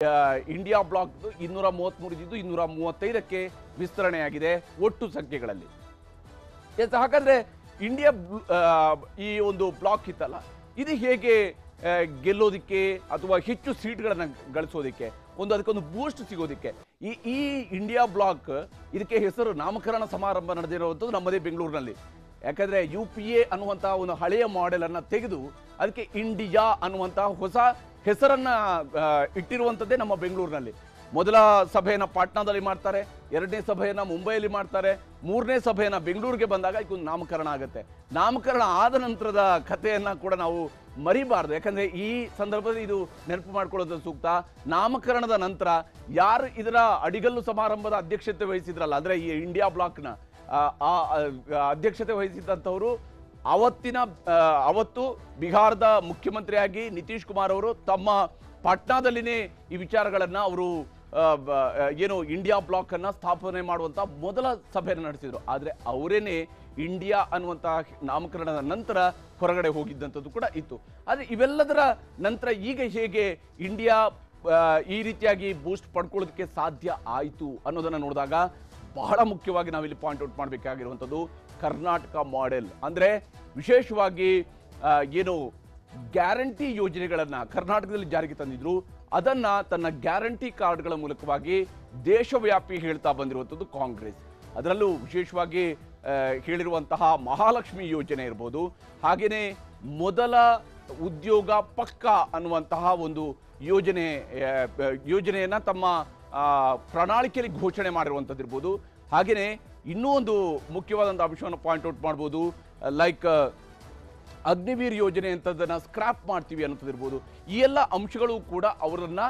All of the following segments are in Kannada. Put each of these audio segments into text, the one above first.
ಇಂಡಿಯಾ ಬ್ಲಾಕ್ 233 ಇದ್ದು 235ಕ್ಕೆ ವಿಸ್ತರಣೆಯಾಗಿದೆ ಒಟ್ಟು ಸಂಖ್ಯೆಗಳಲ್ಲಿ. ಹಾಗಾದ್ರೆ ಇಂಡಿಯಾ ಈ ಒಂದು ಬ್ಲಾಕ್ ಇತ್ತಲ್ಲ, ಇದು ಹೇಗೆ ಗೆಲ್ಲೋದಿಕ್ಕೆ ಅಥವಾ ಹೆಚ್ಚು ಸೀಟ್ಗಳನ್ನು ಗಳಿಸೋದಿಕ್ಕೆ ಅದಕ್ಕೊಂದು ಬೂಸ್ಟ್ ಸಿಗೋದಿಕ್ಕೆ ಈ ಇಂಡಿಯಾ ಬ್ಲಾಕ್ ಇದಕ್ಕೆ ಹೆಸರು ನಾಮಕರಣ ಸಮಾರಂಭ ನಡೆದಿರುವಂಥದ್ದು ನಮ್ಮದೇ ಬೆಂಗಳೂರಿನಲ್ಲಿ. ಯಾಕಂದ್ರೆ UPA ಅನ್ನುವಂತಹ ಒಂದು ಹಳೆಯ ಮಾಡೆಲ್ ಅನ್ನ ತೆಗೆದು ಅದಕ್ಕೆ ಇಂಡಿಯಾ ಅನ್ನುವಂತಹ ಹೊಸ ಹೆಸರನ್ನ ಇಟ್ಟಿರುವಂಥದ್ದೇ ನಮ್ಮ ಬೆಂಗಳೂರಿನಲ್ಲಿ. ಮೊದಲ ಸಭೆಯನ್ನ ಪಾಟ್ನಾದಲ್ಲಿ ಮಾಡ್ತಾರೆ, ಎರಡನೇ ಸಭೆಯನ್ನ ಮುಂಬೈಯಲ್ಲಿ ಮಾಡ್ತಾರೆ, ಮೂರನೇ ಸಭೆಯನ್ನ ಬೆಂಗಳೂರಿಗೆ ಬಂದಾಗ ಇದೊಂದು ನಾಮಕರಣ ಆಗುತ್ತೆ. ನಾಮಕರಣ ಆದ ನಂತರದ ಕಥೆಯನ್ನ ಕೂಡ ನಾವು ಮರಿಬಾರ್ದು, ಯಾಕಂದ್ರೆ ಈ ಸಂದರ್ಭದಲ್ಲಿ ಇದು ನೆನಪು ಮಾಡ್ಕೊಳ್ಳೋದು ಸೂಕ್ತ. ನಾಮಕರಣದ ನಂತರ ಯಾರು ಇದರ ಅಡಿಗಲ್ಲು ಸಮಾರಂಭದ ಅಧ್ಯಕ್ಷತೆ ವಹಿಸಿದ್ರಲ್ಲ, ಅಂದ್ರೆ ಈ ಇಂಡಿಯಾ ಬ್ಲಾಕ್ನ ಅಧ್ಯಕ್ಷತೆ ವಹಿಸಿದಂಥವರು ಅವತ್ತು ಬಿಹಾರದ ಮುಖ್ಯಮಂತ್ರಿಯಾಗಿ ನಿತೀಶ್ ಕುಮಾರ್ ಅವರು ತಮ್ಮ ಪಾಟ್ನಾದಲ್ಲಿನೇ ಈ ವಿಚಾರಗಳನ್ನ ಅವರು ಏನು ಇಂಡಿಯಾ ಬ್ಲಾಕ್ ಅನ್ನ ಸ್ಥಾಪನೆ ಮಾಡುವಂತ ಮೊದಲ ಸಭೆಯನ್ನು ನಡೆಸಿದ್ರು. ಆದ್ರೆ ಅವರೇನೆ ಇಂಡಿಯಾ ಅನ್ನುವಂತಹ ನಾಮಕರಣದ ನಂತರ ಹೊರಗಡೆ ಹೋಗಿದ್ದಂಥದ್ದು ಕೂಡ ಇತ್ತು. ಆದ್ರೆ ಇವೆಲ್ಲದರ ನಂತರ ಈಗ ಹೇಗೆ ಇಂಡಿಯಾ ಈ ರೀತಿಯಾಗಿ ಬೂಸ್ಟ್ ಪಡ್ಕೊಳ್ಳೋದಕ್ಕೆ ಸಾಧ್ಯ ಆಯಿತು ಅನ್ನೋದನ್ನ ನೋಡಿದಾಗ ಬಹಳ ಮುಖ್ಯವಾಗಿ ನಾವಿಲ್ಲಿ ಪಾಯಿಂಟ್ ಔಟ್ ಮಾಡಬೇಕಾಗಿರುವಂಥದ್ದು ಕರ್ನಾಟಕ ಮಾಡೆಲ್. ಅಂದ್ರೆ ವಿಶೇಷವಾಗಿ ಏನು ಗ್ಯಾರಂಟಿ ಯೋಜನೆಗಳನ್ನ ಕರ್ನಾಟಕದಲ್ಲಿ ಜಾರಿಗೆ ತಂದಿದ್ರು, ಅದನ್ನ ತನ್ನ ಗ್ಯಾರಂಟಿ ಕಾರ್ಡ್ಗಳ ಮೂಲಕವಾಗಿ ದೇಶವ್ಯಾಪಿ ಹೇಳ್ತಾ ಬಂದಿರುವಂಥದ್ದು ಕಾಂಗ್ರೆಸ್. ಅದರಲ್ಲೂ ವಿಶೇಷವಾಗಿ ಹೇಳಿರುವಂತಹ ಮಹಾಲಕ್ಷ್ಮಿ ಯೋಜನೆ ಇರ್ಬೋದು, ಹಾಗೇನೆ ಮೊದಲ ಉದ್ಯೋಗ ಪಕ್ಕಾ ಅನ್ನುವಂತಹ ಒಂದು ಯೋಜನೆಯನ್ನ ತಮ್ಮ ಪ್ರಣಾಳಿಕೆಯಲ್ಲಿ ಘೋಷಣೆ ಮಾಡಿರುವಂಥದ್ದು ಇರ್ಬೋದು. ಹಾಗೇನೆ ಇನ್ನೂ ಒಂದು ಮುಖ್ಯವಾದಂಥ ಅಂಶವನ್ನು ಪಾಯಿಂಟ್ ಔಟ್ ಮಾಡ್ಬೋದು, ಲೈಕ್ ಅಗ್ನಿವೀರ್ ಯೋಜನೆ ಅಂತದನ್ನ ಸ್ಕ್ರಾಪ್ ಮಾಡ್ತೀವಿ ಅನ್ನೋದಿರ್ಬೋದು. ಈ ಎಲ್ಲ ಅಂಶಗಳು ಕೂಡ ಅವರನ್ನ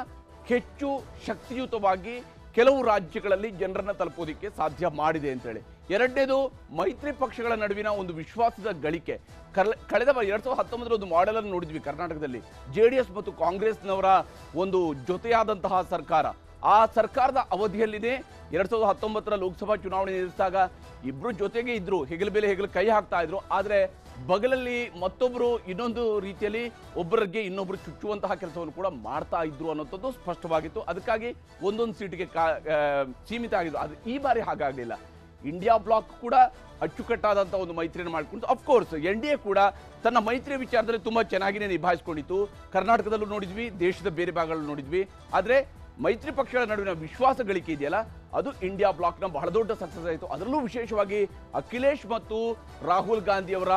ಹೆಚ್ಚು ಶಕ್ತಿಯುತವಾಗಿ ಕೆಲವು ರಾಜ್ಯಗಳಲ್ಲಿ ಜನರನ್ನ ತಲುಪೋದಿಕ್ಕೆ ಸಾಧ್ಯ ಮಾಡಿದೆ ಅಂತೇಳಿ. ಎರಡನೇದು ಮೈತ್ರಿ ಪಕ್ಷಗಳ ನಡುವಿನ ಒಂದು ವಿಶ್ವಾಸದ ಗಳಿಕೆ. ಕಳೆದ 2019 ಒಂದು ಮಾಡೆಲ್ ಅನ್ನು ನೋಡಿದ್ವಿ ಕರ್ನಾಟಕದಲ್ಲಿ. JDS ಮತ್ತು ಕಾಂಗ್ರೆಸ್ನವರ ಒಂದು ಜೊತೆಯಾದಂತಹ ಸರ್ಕಾರ. ಆ ಸರ್ಕಾರದ ಅವಧಿಯಲ್ಲಿನೇ 2019 ಲೋಕಸಭಾ ಚುನಾವಣೆ ಎದುರಿಸಿದಾಗ ಇಬ್ರು ಜೊತೆಗೆ ಇದ್ರು, ಹೆಗಲ ಮೇಲೆ ಹೆಗಲು ಕೈ ಹಾಕ್ತಾ ಇದ್ರು. ಆದ್ರೆ ಬಗಲಲ್ಲಿ ಮತ್ತೊಬ್ರು ಇನ್ನೊಂದು ರೀತಿಯಲ್ಲಿ ಒಬ್ಬರಿಗೆ ಇನ್ನೊಬ್ರು ಚುಚ್ಚುವಂತಹ ಕೆಲಸವನ್ನು ಕೂಡ ಮಾಡ್ತಾ ಇದ್ರು ಅನ್ನೋಂಥದ್ದು ಸ್ಪಷ್ಟವಾಗಿತ್ತು. ಅದಕ್ಕಾಗಿ ಒಂದೊಂದು ಸೀಟಿಗೆ ಸೀಮಿತ ಆಗಿದ್ರು. ಅದು ಈ ಬಾರಿ ಹಾಗಾಗಲಿಲ್ಲ. ಇಂಡಿಯಾ ಬ್ಲಾಕ್ ಕೂಡ ಅಚ್ಚುಕಟ್ಟಾದಂಥ ಒಂದು ಮೈತ್ರಿಯನ್ನು ಮಾಡಿಕೊಂಡು, ಅಫ್ಕೋರ್ಸ್ NDA ಕೂಡ ತನ್ನ ಮೈತ್ರಿಯ ವಿಚಾರದಲ್ಲಿ ತುಂಬಾ ಚೆನ್ನಾಗಿನೇ ನಿಭಾಯಿಸಿಕೊಂಡಿತ್ತು. ಕರ್ನಾಟಕದಲ್ಲೂ ನೋಡಿದ್ವಿ, ದೇಶದ ಬೇರೆ ಭಾಗಗಳಲ್ಲೂ ನೋಡಿದ್ವಿ. ಆದ್ರೆ ಮೈತ್ರಿ ಪಕ್ಷಗಳ ನಡುವಿನ ವಿಶ್ವಾಸ ಗಳಿಕೆ ಇದೆಯಲ್ಲ, ಅದು ಇಂಡಿಯಾ ಬ್ಲಾಕ್ನ ಬಹಳ ದೊಡ್ಡ ಸಕ್ಸಸ್ ಆಯಿತು. ಅದರಲ್ಲೂ ವಿಶೇಷವಾಗಿ ಅಖಿಲೇಶ್ ಮತ್ತು ರಾಹುಲ್ ಗಾಂಧಿ ಅವರ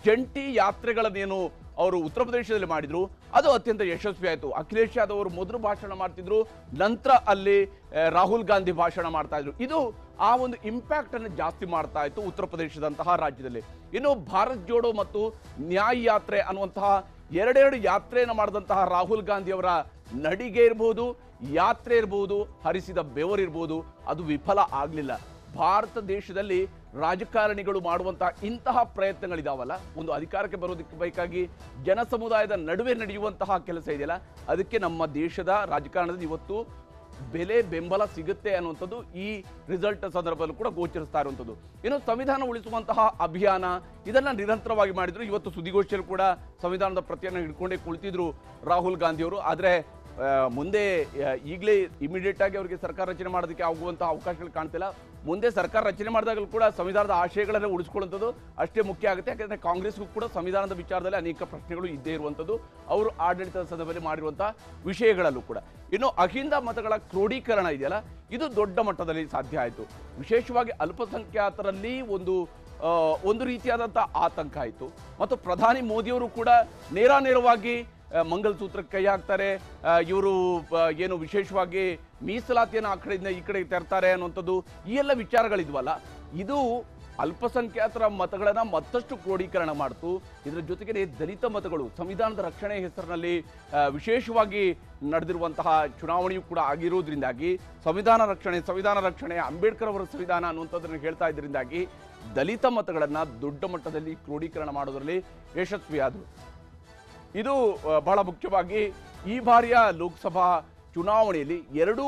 ಜಂಟಿ ಯಾತ್ರೆಗಳನ್ನೇನು ಅವರು ಉತ್ತರ ಪ್ರದೇಶದಲ್ಲಿ ಮಾಡಿದ್ರು, ಅದು ಅತ್ಯಂತ ಯಶಸ್ವಿ ಆಯಿತು. ಅಖಿಲೇಶ್ ಯಾದವ್ ಅವರು ಮೊದಲು ಭಾಷಣ ಮಾಡ್ತಿದ್ರು, ನಂತರ ಅಲ್ಲಿ ರಾಹುಲ್ ಗಾಂಧಿ ಭಾಷಣ ಮಾಡ್ತಾ ಇದ್ರು. ಇದು ಆ ಒಂದು ಇಂಪ್ಯಾಕ್ಟ್ ಅನ್ನು ಜಾಸ್ತಿ ಮಾಡ್ತಾ ಇತ್ತು ಉತ್ತರ ಪ್ರದೇಶದಂತಹ ರಾಜ್ಯದಲ್ಲಿ. ಇನ್ನು ಭಾರತ್ ಜೋಡೋ ಮತ್ತು ನ್ಯಾಯ್ ಯಾತ್ರೆ ಅನ್ನುವಂತಹ ಎರಡೆರಡು ಯಾತ್ರೆಯನ್ನು ಮಾಡಿದಂತಹ ರಾಹುಲ್ ಗಾಂಧಿ ಅವರ ನಡಿಗೆ ಇರ್ಬೋದು, ಯಾತ್ರೆ ಇರ್ಬೋದು, ಹರಿಸಿದ ಬೆವರಿರ್ಬೋದು, ಅದು ವಿಫಲ ಆಗಲಿಲ್ಲ. ಭಾರತ ದೇಶದಲ್ಲಿ ರಾಜಕಾರಣಿಗಳು ಮಾಡುವಂತಹ ಇಂತಹ ಪ್ರಯತ್ನಗಳಿದಾವಲ್ಲ, ಒಂದು ಅಧಿಕಾರಕ್ಕೆ ಬರೋದಕ್ಕೆ ಬೇಕಾಗಿ ಜನ ಸಮುದಾಯದ ನಡುವೆ ನಡೆಯುವಂತಹ ಕೆಲಸ ಇದೆಯಲ್ಲ, ಅದಕ್ಕೆ ನಮ್ಮ ದೇಶದ ರಾಜಕಾರಣದಲ್ಲಿ ಇವತ್ತು ಬೆಂಬಲ ಸಿಗುತ್ತೆ ಅನ್ನುವಂಥದ್ದು ಈ ರಿಸಲ್ಟ್ ಸಂದರ್ಭದಲ್ಲೂ ಕೂಡ ಗೋಚರಿಸ್ತಾ ಇರುವಂಥದ್ದು. ಇನ್ನು ಸಂವಿಧಾನ ಉಳಿಸುವಂತಹ ಅಭಿಯಾನ ಇದನ್ನ ನಿರಂತರವಾಗಿ ಮಾಡಿದ್ರು. ಇವತ್ತು ಸುದ್ದಿಗೋಷ್ಠಿಯಲ್ಲಿ ಕೂಡ ಸಂವಿಧಾನದ ಪ್ರತಿಯನ್ನು ಹಿಡ್ಕೊಂಡೇ ಕುಳಿತಿದ್ರು ರಾಹುಲ್ ಗಾಂಧಿ ಅವರು. ಆದರೆ ಮುಂದೆ ಈಗಲೇ ಇಮಿಡಿಯೇಟ್ ಆಗಿ ಅವರಿಗೆ ಸರ್ಕಾರ ರಚನೆ ಮಾಡೋದಕ್ಕೆ ಆಗುವಂತಹ ಅವಕಾಶಗಳು ಕಾಣ್ತಿಲ್ಲ. ಮುಂದೆ ಸರ್ಕಾರ ರಚನೆ ಮಾಡಿದಾಗಲೂ ಕೂಡ ಸಂವಿಧಾನದ ಆಶಯಗಳನ್ನು ಉಳಿಸ್ಕೊಳ್ಳುವಂಥದ್ದು ಅಷ್ಟೇ ಮುಖ್ಯ ಆಗುತ್ತೆ. ಯಾಕಂದರೆ ಕಾಂಗ್ರೆಸ್ಗೂ ಕೂಡ ಸಂವಿಧಾನದ ವಿಚಾರದಲ್ಲಿ ಅನೇಕ ಪ್ರಶ್ನೆಗಳು ಇದ್ದೇ ಇರುವಂಥದ್ದು, ಅವರು ಆಡಳಿತದ ಸಂದರ್ಭದಲ್ಲಿ ಮಾಡಿರುವಂತಹ ವಿಷಯಗಳಲ್ಲೂ ಕೂಡ. ಇನ್ನು ಅಹಿಂದ ಮತಗಳ ಕ್ರೋಢೀಕರಣ ಇದೆಯಲ್ಲ, ಇದು ದೊಡ್ಡ ಮಟ್ಟದಲ್ಲಿ ಸಾಧ್ಯ ಆಯಿತು. ವಿಶೇಷವಾಗಿ ಅಲ್ಪಸಂಖ್ಯಾತರಲ್ಲಿ ಒಂದು ರೀತಿಯಾದಂಥ ಆತಂಕ ಆಯಿತು. ಮತ್ತು ಪ್ರಧಾನಿ ಮೋದಿಯವರು ಕೂಡ ನೇರವಾಗಿ ಮಂಗಲಸೂತ್ರಕ್ಕೆ ಕೈ ಹಾಕ್ತಾರೆ. ಇವರು ಏನು ವಿಶೇಷವಾಗಿ ಮೀಸಲಾತಿಯನ್ನು ಆ ಕಡೆಯಿಂದ ಈ ಕಡೆಗೆ ತರ್ತಾರೆ ಅನ್ನುವಂಥದ್ದು, ಈ ಎಲ್ಲ ವಿಚಾರಗಳಿದ್ವಲ್ಲ, ಇದು ಅಲ್ಪಸಂಖ್ಯಾತರ ಮತಗಳನ್ನು ಮತ್ತಷ್ಟು ಕ್ರೋಢೀಕರಣ ಮಾಡ್ತು. ಇದರ ಜೊತೆಗೆ ದಲಿತ ಮತಗಳು ಸಂವಿಧಾನದ ರಕ್ಷಣೆ ಹೆಸರಿನಲ್ಲಿ ವಿಶೇಷವಾಗಿ ನಡೆದಿರುವಂತಹ ಚುನಾವಣೆಯೂ ಕೂಡ ಆಗಿರೋದ್ರಿಂದಾಗಿ ಸಂವಿಧಾನ ರಕ್ಷಣೆ ಅಂಬೇಡ್ಕರ್ ಅವರ ಸಂವಿಧಾನ ಅನ್ನುವಂಥದ್ದನ್ನು ಹೇಳ್ತಾ ಇದ್ದರಿಂದಾಗಿ ದಲಿತ ಮತಗಳನ್ನು ದೊಡ್ಡ ಮಟ್ಟದಲ್ಲಿ ಕ್ರೋಢೀಕರಣ ಮಾಡೋದರಲ್ಲಿ ಯಶಸ್ವಿಯಾದರು. ಇದು ಬಹಳ ಮುಖ್ಯವಾಗಿ ಈ ಬಾರಿಯ ಲೋಕಸಭಾ ಚುನಾವಣೆಯಲ್ಲಿ ಎರಡೂ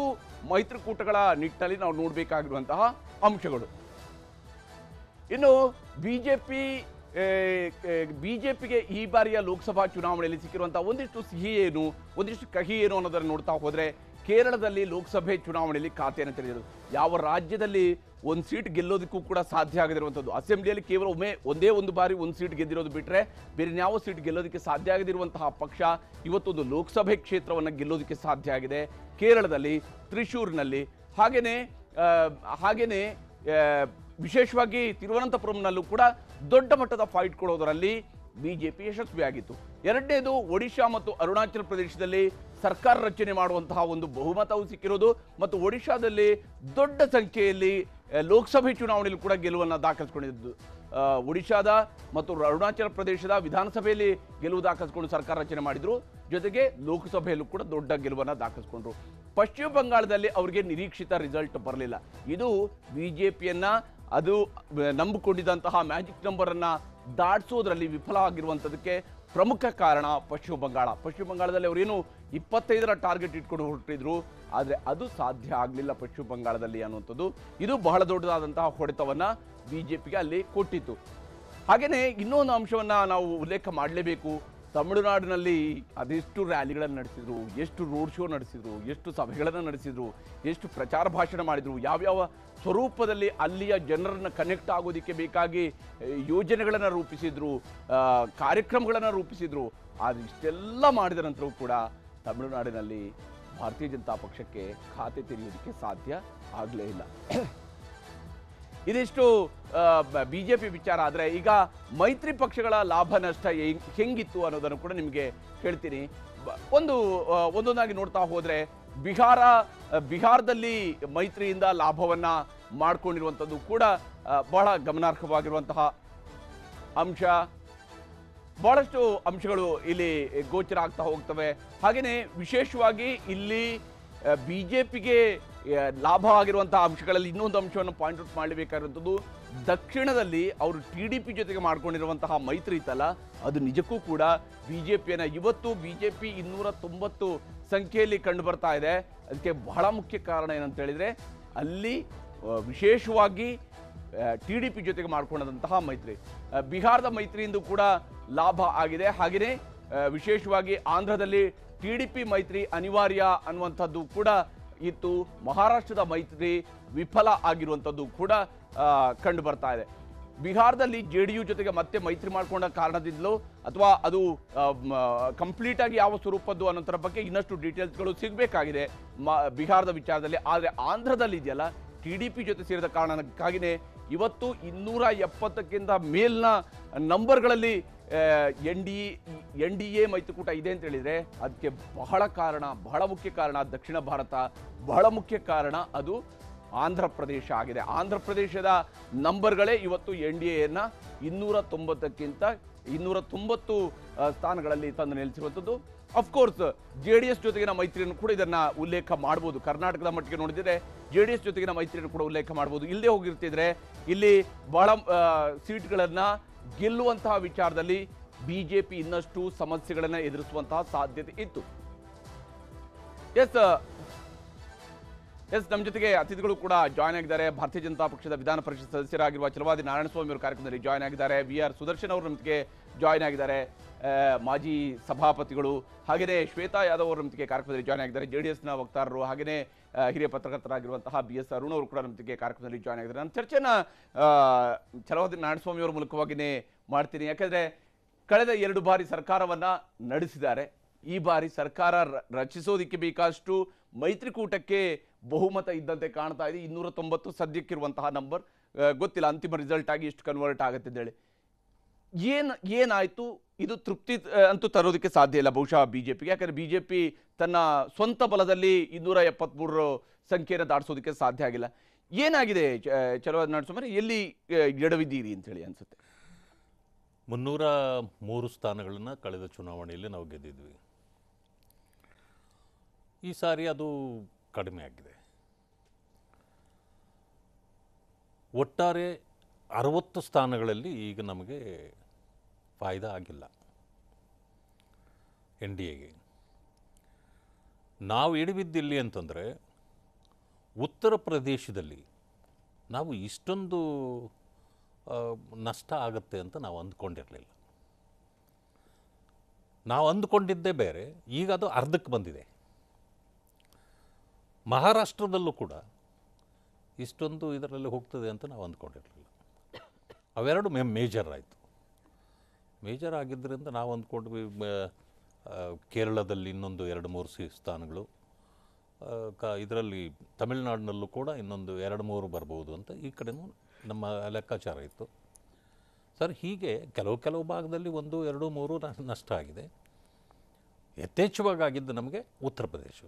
ಮೈತ್ರಿಕೂಟಗಳ ನಿಟ್ಟಿನಲ್ಲಿ ನಾವು ನೋಡಬೇಕಾಗಿರುವಂತಹ ಅಂಶಗಳು. ಇನ್ನು ಬಿಜೆಪಿಗೆ ಈ ಬಾರಿಯ ಲೋಕಸಭಾ ಚುನಾವಣೆಯಲ್ಲಿ ಸಿಕ್ಕಿರುವಂತಹ ಒಂದಿಷ್ಟು ಸಿಹಿ ಏನು, ಒಂದಿಷ್ಟು ಕಹಿ ಏನು ಅನ್ನೋದನ್ನು ನೋಡ್ತಾ ಹೋದ್ರೆ, ಕೇರಳದಲ್ಲಿ ಲೋಕಸಭೆ ಚುನಾವಣೆಯಲ್ಲಿ ಖಾತೆಯನ್ನು ತೆರೆದರು. ಯಾವ ರಾಜ್ಯದಲ್ಲಿ ಒಂದು ಸೀಟ್ ಗೆಲ್ಲೋದಕ್ಕೂ ಕೂಡ ಸಾಧ್ಯ ಆಗದಿರುವಂಥದ್ದು, ಅಸೆಂಬ್ಲಿಯಲ್ಲಿ ಕೇವಲ ಒಂದೇ ಒಂದು ಬಾರಿ ಒಂದು ಸೀಟ್ ಗೆದ್ದಿರೋದು ಬಿಟ್ಟರೆ ಬೇರೆ ಯಾವ ಸೀಟ್ ಗೆಲ್ಲೋದಕ್ಕೆ ಸಾಧ್ಯ ಆಗದಿರುವಂತಹ ಪಕ್ಷ ಇವತ್ತೊಂದು ಲೋಕಸಭೆ ಕ್ಷೇತ್ರವನ್ನು ಗೆಲ್ಲೋದಕ್ಕೆ ಸಾಧ್ಯ ಆಗಿದೆ ಕೇರಳದಲ್ಲಿ, ತ್ರಿಶೂರಿನಲ್ಲಿ. ಹಾಗೇನೆ ವಿಶೇಷವಾಗಿ ತಿರುವನಂತಪುರಂನಲ್ಲೂ ಕೂಡ ದೊಡ್ಡ ಮಟ್ಟದ ಫೈಟ್ ಕೊಡೋದರಲ್ಲಿ ಬಿಜೆಪಿ ಯಶಸ್ವಿಯಾಗಿತ್ತು. ಎರಡನೇದು, ಒಡಿಶಾ ಮತ್ತು ಅರುಣಾಚಲ ಪ್ರದೇಶದಲ್ಲಿ ಸರ್ಕಾರ ರಚನೆ ಮಾಡುವಂತಹ ಒಂದು ಬಹುಮತವು ಸಿಕ್ಕಿರೋದು ಮತ್ತು ಒಡಿಶಾದಲ್ಲಿ ದೊಡ್ಡ ಸಂಖ್ಯೆಯಲ್ಲಿ ಲೋಕಸಭೆ ಚುನಾವಣೆಯಲ್ಲಿ ಕೂಡ ಗೆಲುವನ್ನು ದಾಖಲಿಸಿಕೊಂಡಿದ್ದು. ಒಡಿಶಾದ ಮತ್ತು ಅರುಣಾಚಲ ಪ್ರದೇಶದ ವಿಧಾನಸಭೆಯಲ್ಲಿ ಗೆಲುವು ದಾಖಲಿಸಿಕೊಂಡು ಸರ್ಕಾರ ರಚನೆ ಮಾಡಿದ್ರು, ಜೊತೆಗೆ ಲೋಕಸಭೆಯಲ್ಲೂ ಕೂಡ ದೊಡ್ಡ ಗೆಲುವನ್ನು ದಾಖಲಿಸಿಕೊಂಡ್ರು. ಪಶ್ಚಿಮ ಬಂಗಾಳದಲ್ಲಿ ಅವರಿಗೆ ನಿರೀಕ್ಷಿತ ರಿಸಲ್ಟ್ ಬರಲಿಲ್ಲ. ಇದು ಬಿಜೆಪಿಯನ್ನ ಅದು ನಂಬಿಕೊಂಡಿದ್ದಂತಹ ಮ್ಯಾಜಿಕ್ ನಂಬರ್ ಅನ್ನ ದಾಟಿಸೋದ್ರಲ್ಲಿ ವಿಫಲ ಆಗಿರುವಂಥದ್ದಕ್ಕೆ ಪ್ರಮುಖ ಕಾರಣ ಪಶ್ಚಿಮ ಬಂಗಾಳದಲ್ಲಿ ಅವರೇನು 25ರ ಟಾರ್ಗೆಟ್ ಇಟ್ಕೊಂಡು ಹೊರಟಿದ್ರು, ಆದರೆ ಅದು ಸಾಧ್ಯ ಆಗಲಿಲ್ಲ ಪಶ್ಚಿಮ ಬಂಗಾಳದಲ್ಲಿ ಅನ್ನುವಂಥದ್ದು. ಇದು ಬಹಳ ದೊಡ್ಡದಾದಂತಹ ಹೊಡೆತವನ್ನ ಬಿಜೆಪಿಗೆ ಅಲ್ಲಿ ಕೊಟ್ಟಿತ್ತು. ಹಾಗೆಯೇ ಇನ್ನೊಂದು ಅಂಶವನ್ನ ನಾವು ಉಲ್ಲೇಖ ಮಾಡಲೇಬೇಕು. ತಮಿಳುನಾಡಿನಲ್ಲಿ ಅದೆಷ್ಟು ರ್ಯಾಲಿಗಳನ್ನು ನಡೆಸಿದ್ರು, ಎಷ್ಟು ರೋಡ್ ಶೋ ನಡೆಸಿದ್ರು, ಎಷ್ಟು ಸಭೆಗಳನ್ನು ನಡೆಸಿದ್ರು, ಎಷ್ಟು ಪ್ರಚಾರ ಭಾಷಣ ಮಾಡಿದ್ರು, ಯಾವ್ಯಾವ ಸ್ವರೂಪದಲ್ಲಿ ಅಲ್ಲಿಯ ಜನರನ್ನು ಕನೆಕ್ಟ್ ಆಗೋದಕ್ಕೆ ಬೇಕಾಗಿ ಯೋಜನೆಗಳನ್ನು ರೂಪಿಸಿದ್ರು, ಕಾರ್ಯಕ್ರಮಗಳನ್ನು ರೂಪಿಸಿದ್ರು. ಆದರೆ ಇಷ್ಟೆಲ್ಲ ಮಾಡಿದ ನಂತರವೂ ಕೂಡ ತಮಿಳುನಾಡಿನಲ್ಲಿ ಭಾರತೀಯ ಜನತಾ ಪಕ್ಷಕ್ಕೆ ಖಾತೆ ತೆರೆಯೋದಕ್ಕೆ ಸಾಧ್ಯ ಆಗಲೇ ಇಲ್ಲ. ಇದಿಷ್ಟು ಬಿಜೆಪಿ ವಿಚಾರ. ಆದರೆ ಈಗ ಮೈತ್ರಿ ಪಕ್ಷಗಳ ಲಾಭ ನಷ್ಟ ಹೆಂಗಿತ್ತು ಅನ್ನೋದನ್ನು ಕೂಡ ನಿಮಗೆ ಹೇಳ್ತೀನಿ. ಒಂದೊಂದಾಗಿ ನೋಡ್ತಾ ಹೋದರೆ ಬಿಹಾರದಲ್ಲಿ ಮೈತ್ರಿಯಿಂದ ಲಾಭವನ್ನ ಮಾಡಿಕೊಂಡಿರುವಂಥದ್ದು ಕೂಡ ಬಹಳ ಗಮನಾರ್ಹವಾಗಿರುವಂತಹ ಅಂಶ. ಬಹಳಷ್ಟು ಅಂಶಗಳು ಇಲ್ಲಿ ಗೋಚರ ಆಗ್ತಾ ಹೋಗ್ತವೆ. ಹಾಗೆಯೇ ವಿಶೇಷವಾಗಿ ಇಲ್ಲಿ ಬಿಜೆಪಿಗೆ ಲಾಭ ಆಗಿರುವಂತಹ ಅಂಶಗಳಲ್ಲಿ ಇನ್ನೊಂದು ಅಂಶವನ್ನು ಪಾಯಿಂಟ್ ಔಟ್ ಮಾಡಬೇಕಾಗಿರುವಂಥದ್ದು, ದಕ್ಷಿಣದಲ್ಲಿ ಅವರು TDP ಜೊತೆಗೆ ಮಾಡ್ಕೊಂಡಿರುವಂತಹ ಮೈತ್ರಿ ಇತ್ತಲ್ಲ, ಅದು ನಿಜಕ್ಕೂ ಕೂಡ ಬಿಜೆಪಿಯನ್ನು ಇವತ್ತು ಬಿಜೆಪಿ 290 ಸಂಖ್ಯೆಯಲ್ಲಿ ಕಂಡು ಬರ್ತಾ ಇದೆ. ಅದಕ್ಕೆ ಬಹಳ ಮುಖ್ಯ ಕಾರಣ ಏನಂತ ಹೇಳಿದ್ರೆ, ಅಲ್ಲಿ ವಿಶೇಷವಾಗಿ TDP ಜೊತೆಗೆ ಮಾಡ್ಕೊಂಡಂತಹ ಮೈತ್ರಿ, ಬಿಹಾರದ ಮೈತ್ರಿಯಿಂದ ಕೂಡ ಲಾಭ ಆಗಿದೆ. ಹಾಗೆಯೇ ವಿಶೇಷವಾಗಿ ಆಂಧ್ರದಲ್ಲಿ TDP ಮೈತ್ರಿ ಅನಿವಾರ್ಯ ಅನ್ನುವಂಥದ್ದು ಕೂಡ ಇತ್ತು. ಮಹಾರಾಷ್ಟ್ರದ ಮೈತ್ರಿ ವಿಫಲ ಆಗಿರುವಂಥದ್ದು ಕೂಡ ಕಂಡು ಬರ್ತಾ ಇದೆ. ಬಿಹಾರದಲ್ಲಿ JDU ಜೊತೆಗೆ ಮತ್ತೆ ಮೈತ್ರಿ ಮಾಡಿಕೊಂಡ ಕಾರಣದಿಂದಲೂ ಅಥವಾ ಅದು ಕಂಪ್ಲೀಟ್ ಆಗಿ ಯಾವ ಸ್ವರೂಪದ್ದು ಅನ್ನೋದ್ರ ಬಗ್ಗೆ ಇನ್ನಷ್ಟು ಡೀಟೇಲ್ಸ್ಗಳು ಸಿಗಬೇಕಾಗಿದೆ ಬಿಹಾರದ ವಿಚಾರದಲ್ಲಿ. ಆದರೆ ಆಂಧ್ರದಲ್ಲಿ ಇದೆಯಲ್ಲ, TDP ಜೊತೆ ಸೇರಿದ ಕಾರಣಕ್ಕಾಗಿಯೇ ಇವತ್ತು 270ಕ್ಕಿಂತ ಮೇಲಿನ ನಂಬರ್ಗಳಲ್ಲಿ NDA ಮೈತ್ರಿಕೂಟ ಇದೆ ಅಂತ ಹೇಳಿದರೆ ಅದಕ್ಕೆ ಬಹಳ ಮುಖ್ಯ ಕಾರಣ ದಕ್ಷಿಣ ಭಾರತ, ಬಹಳ ಮುಖ್ಯ ಕಾರಣ ಅದು ಆಂಧ್ರ ಪ್ರದೇಶ ಆಗಿದೆ. ಆಂಧ್ರ ಪ್ರದೇಶದ ನಂಬರ್ಗಳೇ ಇವತ್ತು NDAಯನ್ನು 290ಕ್ಕಿಂತ 290 ಸ್ಥಾನಗಳಲ್ಲಿ ತಂದು ನಿಲ್ಲಿಸಿರುವಂಥದ್ದು. ಅಫ್ಕೋರ್ಸ್ JDS ಜೊತೆಗಿನ ಮೈತ್ರಿಯನ್ನು ಕೂಡ ಇದನ್ನು ಉಲ್ಲೇಖ ಮಾಡ್ಬೋದು. ಕರ್ನಾಟಕದ ಮಟ್ಟಿಗೆ ನೋಡಿದರೆ JDS ಜೊತೆಗಿನ ಮೈತ್ರಿಯನ್ನು ಕೂಡ ಉಲ್ಲೇಖ ಮಾಡ್ಬೋದು. ಇಲ್ಲದೆ ಹೋಗಿರ್ತಿದ್ರೆ ಇಲ್ಲಿ ಬಹಳ ಸೀಟ್ಗಳನ್ನು ಗೆಲ್ಲುವಂತಹ ವಿಚಾರದಲ್ಲಿ ಬಿಜೆಪಿ ಇನ್ನಷ್ಟು ಸಮಸ್ಯೆಗಳನ್ನು ಎದುರಿಸುವಂತಹ ಸಾಧ್ಯತೆ ಇತ್ತು. ನಮ್ಮ ಜೊತೆಗೆ ಅತಿಥಿಗಳು ಕೂಡ ಜಾಯ್ನ್ ಆಗಿದ್ದಾರೆ. ಭಾರತೀಯ ಜನತಾ ಪಕ್ಷದ ವಿಧಾನ ಪರಿಷತ್ ಸದಸ್ಯರಾಗಿರುವ ಛಲವಾದಿ ನಾರಾಯಣಸ್ವಾಮಿ ಅವರು ಕಾರ್ಯಕ್ರಮದಲ್ಲಿ ಜಾಯ್ನ್ ಆಗಿದ್ದಾರೆ. VR ಸುದರ್ಶನ್ ಅವರು ನಮ್ಮೊಂದಿಗೆ ಜಾಯ್ನ್ ಆಗಿದ್ದಾರೆ, ಮಾಜಿ ಸಭಾಪತಿಗಳು. ಹಾಗೆಯೇ ಶ್ವೇತಾ ಯಾದವ್ ಅವರು ನಮ್ಮೊಂದಿಗೆ ಕಾರ್ಯಕ್ರಮದಲ್ಲಿ ಜಾಯ್ನ್ ಆಗಿದ್ದಾರೆ, JDSನ ವಕ್ತಾರರು. ಹಾಗೆಯೇ ಹಿರಿಯ ಪತ್ರಕರ್ತರಾಗಿರುವಂತಹ BS ಅರುಣ್ ಅವರು ಕೂಡ ನಮ್ಮೊಂದಿಗೆ ಕಾರ್ಯಕ್ರಮದಲ್ಲಿ ಜಾಯ್ನ್ ಆಗಿದ್ದಾರೆ. ನಾನು ಚರ್ಚೆನ ಛಲವಾದಿ ನಾರಾಯಣಸ್ವಾಮಿ ಅವರ ಮೂಲಕವಾಗಿಯೇ ಮಾಡ್ತೀನಿ. ಯಾಕಂದರೆ ಕಳೆದ 2 ಬಾರಿ ಸರ್ಕಾರವನ್ನು ನಡೆಸಿದ್ದಾರೆ. ಈ ಬಾರಿ ಸರ್ಕಾರ ರಚಿಸೋದಕ್ಕೆ ಬೇಕಾದಷ್ಟು ಮೈತ್ರಿಕೂಟಕ್ಕೆ ಬಹುಮತ ಇದ್ದಂತೆ ಕಾಣ್ತಾ ಇದೆ. 290 ಸದ್ಯಕ್ಕಿರುವಂತಹ ನಂಬರ್, ಗೊತ್ತಿಲ್ಲ ಅಂತಿಮ ರಿಸಲ್ಟ್ ಆಗಿ ಎಷ್ಟು ಕನ್ವರ್ಟ್ ಆಗುತ್ತೆ ಅಂತೇಳಿ. ಏನಾಯಿತು, ಇದು ತೃಪ್ತಿ ಅಂತೂ ತರೋದಕ್ಕೆ ಸಾಧ್ಯ ಇಲ್ಲ ಬಹುಶಃ ಬಿಜೆಪಿಗೆ. ಯಾಕಂದರೆ ಬಿಜೆಪಿ ತನ್ನ ಸ್ವಂತ ಬಲದಲ್ಲಿ 273 ಸಂಖ್ಯೆಯನ್ನು ದಾಟಿಸೋದಕ್ಕೆ ಸಾಧ್ಯ ಆಗಿಲ್ಲ. ಏನಾಗಿದೆ ಛಲವಾದಿ ನಾರಾಯಣಸ್ವಾಮಿ, ಎಲ್ಲಿ ಎಡವಿದ್ದೀರಿ ಅಂತೇಳಿ ಅನ್ಸುತ್ತೆ? 303 ಸ್ಥಾನಗಳನ್ನು ಕಳೆದ ಚುನಾವಣೆಯಲ್ಲಿ ನಾವು ಗೆದ್ದಿದ್ವಿ. ಈ ಸಾರಿ ಅದು ಕಡಿಮೆ ಆಗಿದೆ. ಒಟ್ಟಾರೆ 60 ಸ್ಥಾನಗಳಲ್ಲಿ ಈಗ ನಮಗೆ ಫಾಯ್ದಾ ಆಗಿಲ್ಲ NDAಗೆ. ನಾವು ಎಡವಿದ್ದಿಲ್ಲಿ ಅಂತಂದರೆ ಉತ್ತರ ಪ್ರದೇಶದಲ್ಲಿ ನಾವು ಇಷ್ಟೊಂದು ನಷ್ಟ ಆಗುತ್ತೆ ಅಂತ ನಾವು ಅಂದ್ಕೊಂಡಿರಲಿಲ್ಲ. ನಾವು ಅಂದ್ಕೊಂಡಿದ್ದೇ ಬೇರೆ, ಈಗ ಅದು ಅರ್ಧಕ್ಕೆ ಬಂದಿದೆ. ಮಹಾರಾಷ್ಟ್ರದಲ್ಲೂ ಕೂಡ ಇಷ್ಟೊಂದು ಇದರಲ್ಲಿ ಹೋಗ್ತದೆ ಅಂತ ನಾವು ಅಂದ್ಕೊಂಡಿರಲಿಲ್ಲ. ಅವೆರಡು ಮೇಜರ್ ಆಯಿತು. ಮೇಜರ್ ಆಗಿದ್ದರಿಂದ ನಾವು ಅಂದ್ಕೊಂಡ್ವಿ ಕೇರಳದಲ್ಲಿ ಇನ್ನೊಂದು 2-3 ಸ್ಥಾನಗಳು, ಇದರಲ್ಲಿ ತಮಿಳುನಾಡಿನಲ್ಲೂ ಕೂಡ ಇನ್ನೊಂದು 2-3 ಬರ್ಬೋದು ಅಂತ ಈ ಕಡೆನೂ ನಮ್ಮ ಲೆಕ್ಕಾಚಾರ ಇತ್ತು ಸರ್. ಹೀಗೆ ಕೆಲವು ಭಾಗದಲ್ಲಿ 1, 2, 3 ನಷ್ಟ ಆಗಿದೆ. ಯಥೇಚ್ಛವಾಗಿ ಆಗಿದ್ದು ನಮಗೆ ಉತ್ತರ ಪ್ರದೇಶ.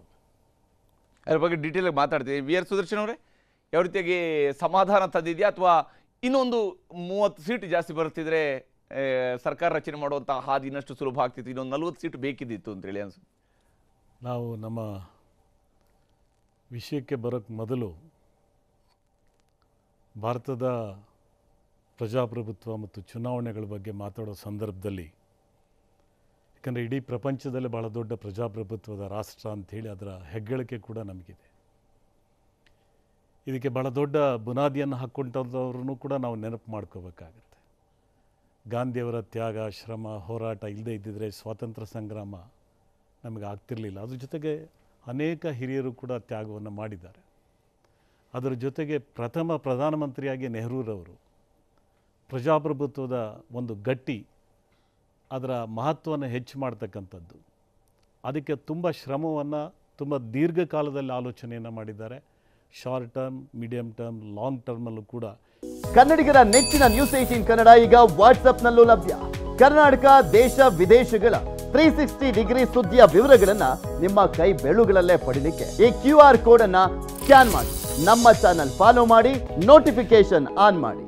ಅದ್ರ ಬಗ್ಗೆ ಡೀಟೇಲಾಗಿ ಮಾತಾಡ್ತೀವಿ. ವಿ ಆರ್ ಸುದರ್ಶನ್ ಅವರೇ, ಯಾವ ರೀತಿಯಾಗಿ ಸಮಾಧಾನ ತಂದಿದೆಯಾ ಅಥವಾ ಇನ್ನೊಂದು 30 ಸೀಟ್ ಜಾಸ್ತಿ ಬರ್ತಿದ್ರೆ ಸರ್ಕಾರ ರಚನೆ ಮಾಡುವಂಥ ಹಾದಿ ಇನ್ನಷ್ಟು ಸುಲಭ ಆಗ್ತಿತ್ತು, ಇನ್ನೊಂದು 40 ಸೀಟ್ ಬೇಕಿದ್ದಿತ್ತು ಅಂತೇಳಿ ಅನ್ಸುತ್ತೆ? ನಾವು ನಮ್ಮ ವಿಷಯಕ್ಕೆ ಬರೋಕ್ಕೆ ಮೊದಲು ಭಾರತದ ಪ್ರಜಾಪ್ರಭುತ್ವ ಮತ್ತು ಚುನಾವಣೆಗಳ ಬಗ್ಗೆ ಮಾತಾಡೋ ಸಂದರ್ಭದಲ್ಲಿ, ಯಾಕಂದರೆ ಇಡೀ ಪ್ರಪಂಚದಲ್ಲೇ ಭಾಳ ದೊಡ್ಡ ಪ್ರಜಾಪ್ರಭುತ್ವದ ರಾಷ್ಟ್ರ ಅಂಥೇಳಿ ಅದರ ಹೆಗ್ಗಳಿಕೆ ಕೂಡ ನಮಗಿದೆ. ಇದಕ್ಕೆ ಭಾಳ ದೊಡ್ಡ ಬುನಾದಿಯನ್ನು ಹಾಕ್ಕೊಂಡವ್ರನ್ನೂ ಕೂಡ ನಾವು ನೆನಪು ಮಾಡ್ಕೋಬೇಕಾಗತ್ತೆ. ಗಾಂಧಿಯವರ ತ್ಯಾಗ, ಶ್ರಮ, ಹೋರಾಟ ಇಲ್ಲದೇ ಇದ್ದಿದ್ದರೆ ಸ್ವಾತಂತ್ರ್ಯ ಸಂಗ್ರಾಮ ನಮಗೆ ಆಗ್ತಿರಲಿಲ್ಲ. ಅದ್ರ ಜೊತೆಗೆ ಅನೇಕ ಹಿರಿಯರು ಕೂಡ ತ್ಯಾಗವನ್ನು ಮಾಡಿದ್ದಾರೆ. ಅದರ ಜೊತೆಗೆ ಪ್ರಥಮ ಪ್ರಧಾನಮಂತ್ರಿಯಾಗಿ ನೆಹರೂರವರು ಪ್ರಜಾಪ್ರಭುತ್ವದ ಒಂದು ಗಟ್ಟಿ, ಅದರ ಮಹತ್ವವನ್ನು ಹೆಚ್ಚು ಮಾಡ್ತಕ್ಕಂಥದ್ದು, ಅದಕ್ಕೆ ತುಂಬ ಶ್ರಮವನ್ನು ತುಂಬ ದೀರ್ಘಕಾಲದಲ್ಲಿ ಆಲೋಚನೆಯನ್ನು ಮಾಡಿದ್ದಾರೆ. Short term, medium term, long ಟರ್ಮಲ್ಲೂ ಕೂಡ. ಕನ್ನಡಿಗರ ನೆಚ್ಚಿನ ನ್ಯೂಸ್ 18 ಕನ್ನಡ ಈಗ ವಾಟ್ಸ್ಆಪ್ನಲ್ಲೂ ಲಭ್ಯ. ಕರ್ನಾಟಕ, ದೇಶ ವಿದೇಶಗಳ 360 ಡಿಗ್ರಿ ಸುದ್ದಿಯ ವಿವರಗಳನ್ನ ನಿಮ್ಮ ಕೈ ಬೆಳುಗಳಲ್ಲೇ ಪಡಿಲಿಕ್ಕೆ ಈ QR ಕೋಡ್ ಅನ್ನ ಸ್ಕ್ಯಾನ್ ಮಾಡಿ, ನಮ್ಮ ಚಾನಲ್ ಫಾಲೋ ಮಾಡಿ, ನೋಟಿಫಿಕೇಶನ್ ಆನ್ ಮಾಡಿ.